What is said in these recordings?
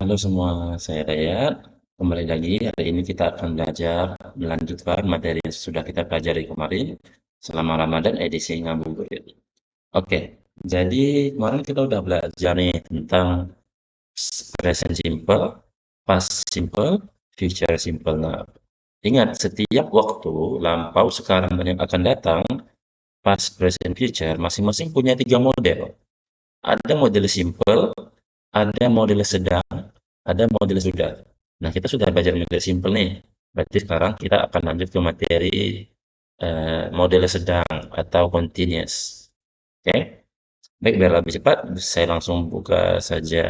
Halo semua, saya Dayat. Kembali lagi, hari ini kita akan belajar melanjutkan materi yang sudah kita pelajari kemarin selama Ramadan edisi ngabuburit. Oke, jadi kemarin kita udah belajar nih tentang present simple, past simple, future simple. Nah, ingat setiap waktu, lampau, sekarang, dan yang akan datang, past, present, future, masing-masing punya 3 model. Ada model simple, ada model sedang, ada model sudah. Nah, kita sudah belajar model simple nih. Berarti sekarang kita akan lanjut ke materi model sedang atau continuous. Oke? Baik, biar lebih cepat, saya langsung buka saja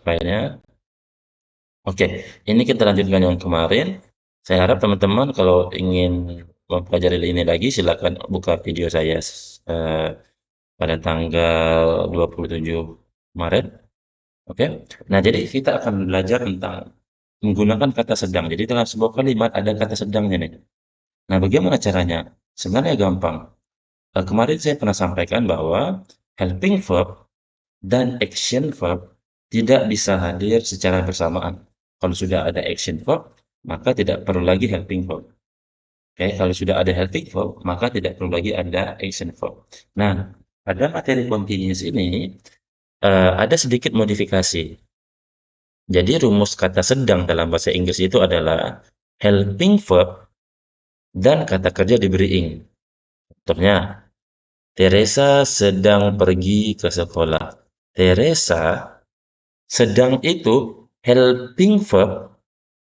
filenya. Oke, ini kita lanjutkan yang kemarin. Saya harap teman-teman kalau ingin mempelajari ini lagi, silakan buka video saya eh, pada tanggal 27 Maret. Oke. Nah, jadi kita akan belajar tentang menggunakan kata sedang. Jadi dalam sebuah kalimat ada kata sedangnya nih. Nah, bagaimana caranya? Sebenarnya gampang. Kemarin saya pernah sampaikan bahwa helping verb dan action verb tidak bisa hadir secara bersamaan. Kalau sudah ada action verb, maka tidak perlu lagi helping verb. Oke, kalau sudah ada helping verb, maka tidak perlu lagi ada action verb. Nah, pada materi continuous ini ada sedikit modifikasi. Jadi rumus kata sedang dalam bahasa Inggris itu adalah helping verb dan kata kerja diberi ing. Contohnya, Teresa sedang pergi ke sekolah. Teresa sedang itu helping verb.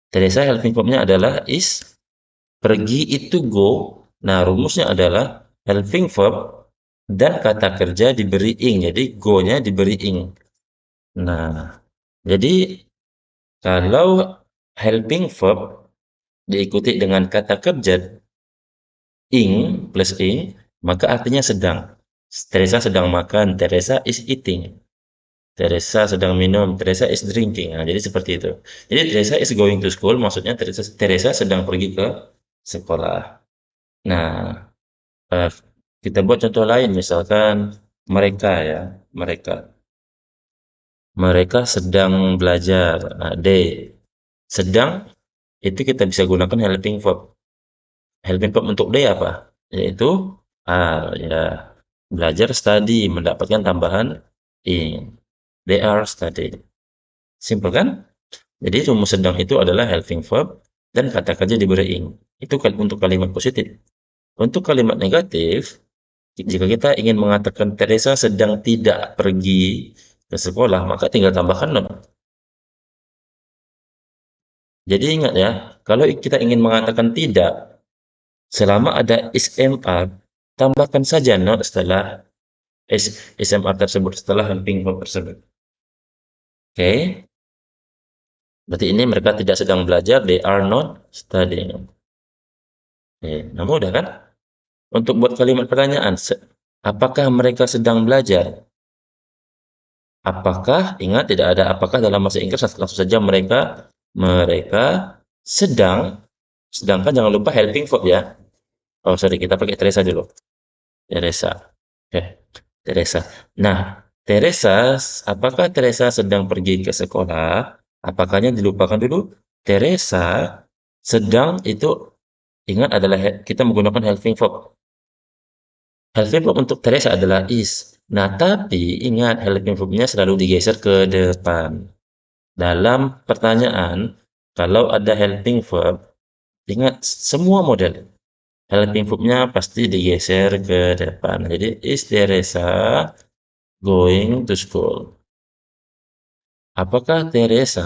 Teresa helping verbnya adalah is, pergi itu go. Nah, rumusnya adalah helping verb dan kata kerja diberi ing. Jadi go-nya diberi ing. Nah, jadi kalau helping verb diikuti dengan kata kerja ing plus ing, maka artinya sedang. Teresa sedang makan, Teresa is eating. Teresa sedang minum, Teresa is drinking. Nah, jadi seperti itu. Jadi Teresa is going to school, maksudnya Teresa sedang pergi ke sekolah. Nah, eh, kita buat contoh lain, misalkan mereka ya, mereka. Mereka sedang belajar. Nah, they. Sedang itu kita bisa gunakan helping verb. Helping verb untuk they apa? Yaitu ya belajar study mendapatkan tambahan ing. They are studying. Simple kan? Jadi rumus sedang itu adalah helping verb dan kata kerja diberi ing. Itu untuk kalimat positif. Untuk kalimat negatif, jika kita ingin mengatakan Teresa sedang tidak pergi ke sekolah, maka tinggal tambahkan not. Jadi ingat ya, kalau kita ingin mengatakan tidak, selama ada ismr, tambahkan saja not setelah SMR tersebut, setelah helping verb tersebut. Oke, berarti ini mereka tidak sedang belajar, they are not studying. Oke, nah mudah kan? Untuk buat kalimat pertanyaan, apakah mereka sedang belajar? Apakah, ingat tidak ada apakah dalam bahasa Inggris, langsung saja mereka sedang, sedangkan jangan lupa helping verb ya. Oh sorry, kita pakai Teresa dulu. Teresa. Oke, Teresa. Nah, Teresa, apakah Teresa sedang pergi ke sekolah? Apakahnya dilupakan dulu? Teresa sedang itu ingat adalah kita menggunakan helping verb. Helping verb untuk Teresa adalah is. Nah, tapi ingat helping verb-nya selalu digeser ke depan. Dalam pertanyaan, kalau ada helping verb, ingat semua model. Helping verb-nya pasti digeser ke depan. Jadi, is Teresa going to school? Apakah Teresa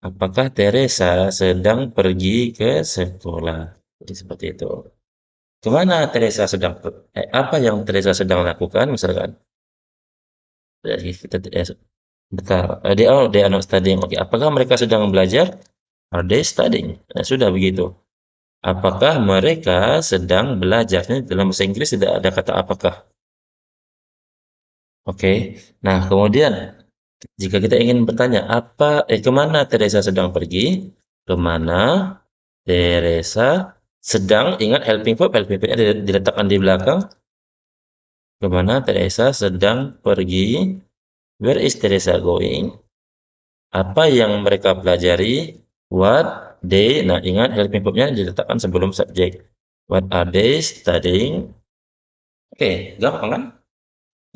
apakah Teresa sedang pergi ke sekolah? Jadi seperti itu. Kemana Teresa sedang apa yang Teresa sedang lakukan misalkan? Jadi kita bentar. They are not studying. Oke, apakah mereka sedang belajar? Are they studying? Nah, sudah begitu. Apakah mereka sedang belajar? Ini dalam bahasa Inggris tidak ada kata apakah. Oke. Nah, kemudian jika kita ingin bertanya kemana Teresa sedang pergi? Kemana Teresa sedang, ingat helping verb diletakkan di belakang. Kemana Teresa sedang pergi Where is Teresa going? Apa yang mereka pelajari? What they, nah ingat helping verb-nya diletakkan sebelum subjek. What are they studying? Oke, gampang kan?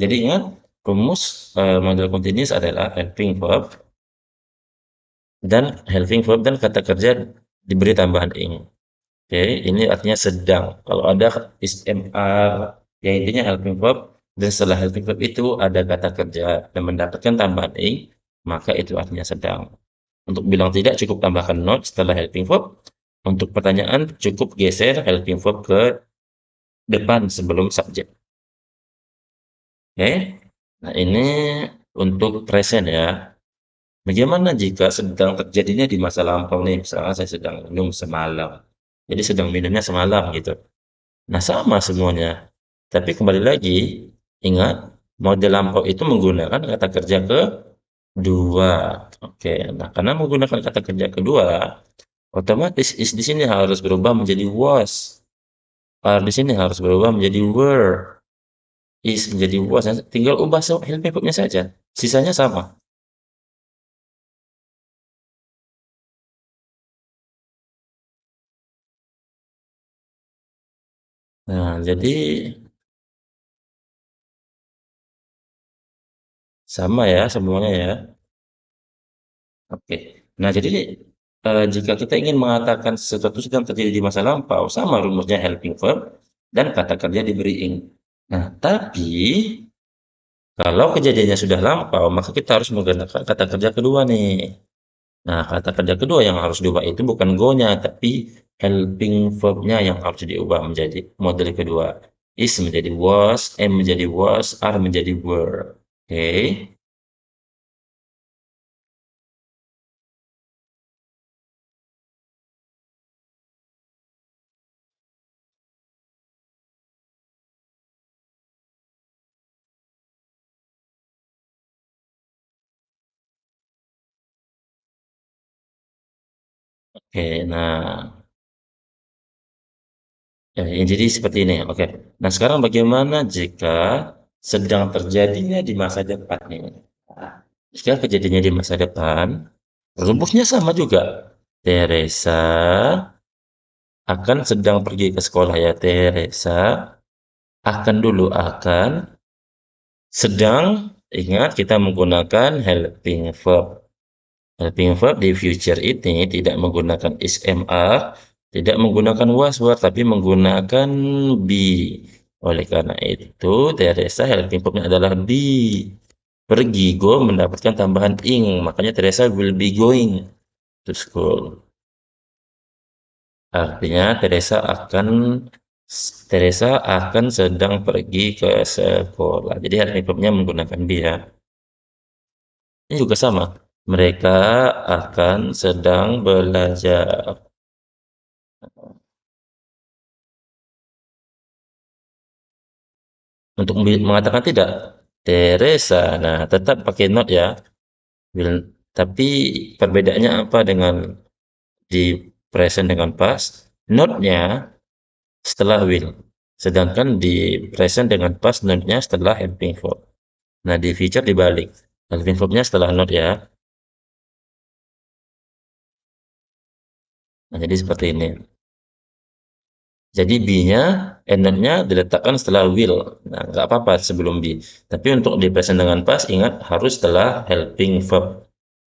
Jadi ingat, rumus model continuous adalah helping verb dan kata kerja diberi tambahan ing. Oke, ini artinya sedang. Kalau ada is/am, ya intinya helping verb, dan setelah helping verb itu ada kata kerja dan mendapatkan tambahan ing, maka itu artinya sedang. Untuk bilang tidak cukup tambahkan not setelah helping verb. Untuk pertanyaan cukup geser helping verb ke depan sebelum subjek. Oke. Nah, ini untuk present ya. Bagaimana jika sedang terjadinya di masa lampau nih? Misalnya saya sedang minum semalam. Jadi sedang minumnya semalam gitu. Nah, sama semuanya. Tapi kembali lagi, ingat model lampau itu menggunakan kata kerja kedua. Oke. Nah, karena menggunakan kata kerja kedua, otomatis is di sini harus berubah menjadi was. Are di sini harus berubah menjadi were. Is menjadi was. Tinggal ubah helping verb-nya saja. Sisanya sama. Nah, jadi sama ya semuanya ya. Oke. Nah, jadi jika kita ingin mengatakan sesuatu sedang terjadi di masa lampau, sama rumusnya helping verb dan kata kerja diberi ing. Nah, tapi kalau kejadiannya sudah lampau, maka kita harus menggunakan kata kerja kedua nih. Nah, kata kerja kedua yang harus diubah itu bukan go-nya, tapi helping verb-nya yang harus diubah menjadi model kedua. Is menjadi was, am menjadi was, are menjadi were. Oke. Oke, nah, ya, jadi seperti ini. Oke. Nah, sekarang bagaimana jika sedang terjadinya di masa depan nih? Nah, jika kejadiannya di masa depan, rumusnya sama juga. Teresa akan sedang pergi ke sekolah ya. Teresa akan dulu akan, sedang, ingat kita menggunakan helping verb. Helping verb di future ini tidak menggunakan is/am, tidak menggunakan was were, tapi menggunakan be. Oleh karena itu, Teresa helping verb-nya adalah be. Pergi, go mendapatkan tambahan ing, makanya Teresa will be going to school. Artinya Teresa akan sedang pergi ke sekolah. Jadi helping verb-nya menggunakan be ya. Ini juga sama. Mereka akan sedang belajar. Untuk mengatakan tidak, Teresa, nah tetap pakai not ya. Tapi perbedaannya apa dengan di present dengan past? Not-nya setelah will. Sedangkan di present dengan past, not-nya setelah helping verb. Nah, di future dibalik. Helping verb-nya setelah not ya. Nah, jadi seperti ini. Jadi be-nya, not-nya diletakkan setelah will. Nah, nggak apa-apa sebelum be. Tapi untuk di present dengan past, ingat harus setelah helping verb.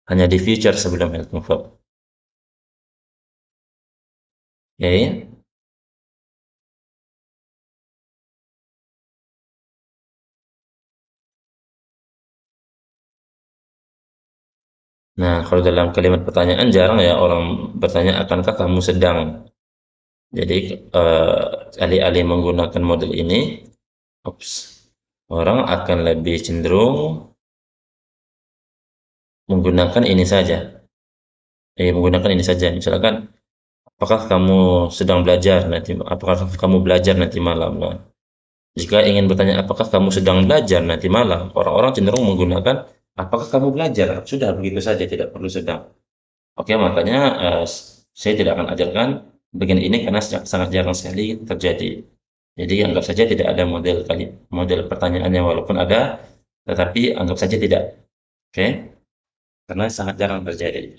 Hanya di future sebelum helping verb. Oke. Nah, kalau dalam kalimat pertanyaan jarang ya orang bertanya, "Akankah kamu sedang?" Jadi, alih-alih menggunakan model ini, ops, orang akan lebih cenderung menggunakan ini saja, menggunakan ini saja. Misalkan, apakah kamu belajar nanti malam? Nah, jika ingin bertanya, "Apakah kamu sedang belajar nanti malam?" Orang-orang cenderung menggunakan, "Apakah kamu belajar?" Sudah begitu saja, tidak perlu sedang. Oke, makanya saya tidak akan ajarkan bagian ini karena sangat jarang sekali terjadi. Jadi anggap saja tidak ada model pertanyaannya, walaupun ada, tetapi anggap saja tidak. Oke, karena sangat jarang terjadi.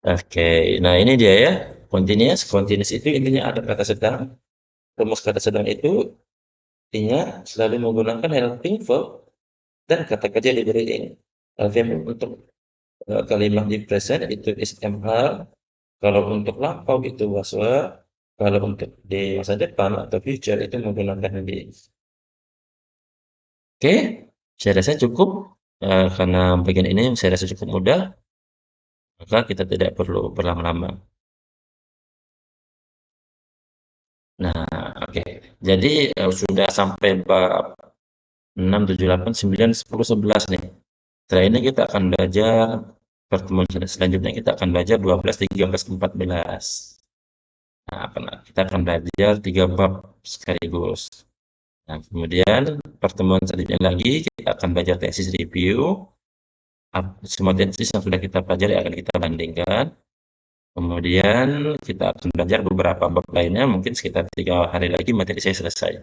Oke, nah ini dia ya, continuous. Continuous itu intinya ada kata sedang. Rumus kata sedang itu intinya selalu menggunakan helping verb dan kata kerja diberi ing. Helping verb untuk kalimat di present itu is am are. Kalau untuk lampau itu was were. Kalau untuk di masa depan atau future itu menggunakan be. Oke, saya rasa cukup. Karena bagian ini saya rasa cukup mudah, maka kita tidak perlu berlama-lama. Nah, oke. Jadi sudah sampai bab 6, 7, 8, 9, 10, 11 nih. Setelah ini kita akan belajar pertemuan selanjutnya kita akan belajar 12, 13, 14. Nah, kita akan belajar 3 bab sekaligus. Nah, kemudian pertemuan selanjutnya lagi kita akan belajar tesis review. Semua tesis yang sudah kita pelajari akan kita bandingkan. Kemudian kita akan belajar beberapa bab lainnya, mungkin sekitar 3 hari lagi materi saya selesai.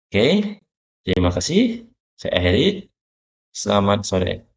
Oke, terima kasih. Saya akhiri. Selamat sore.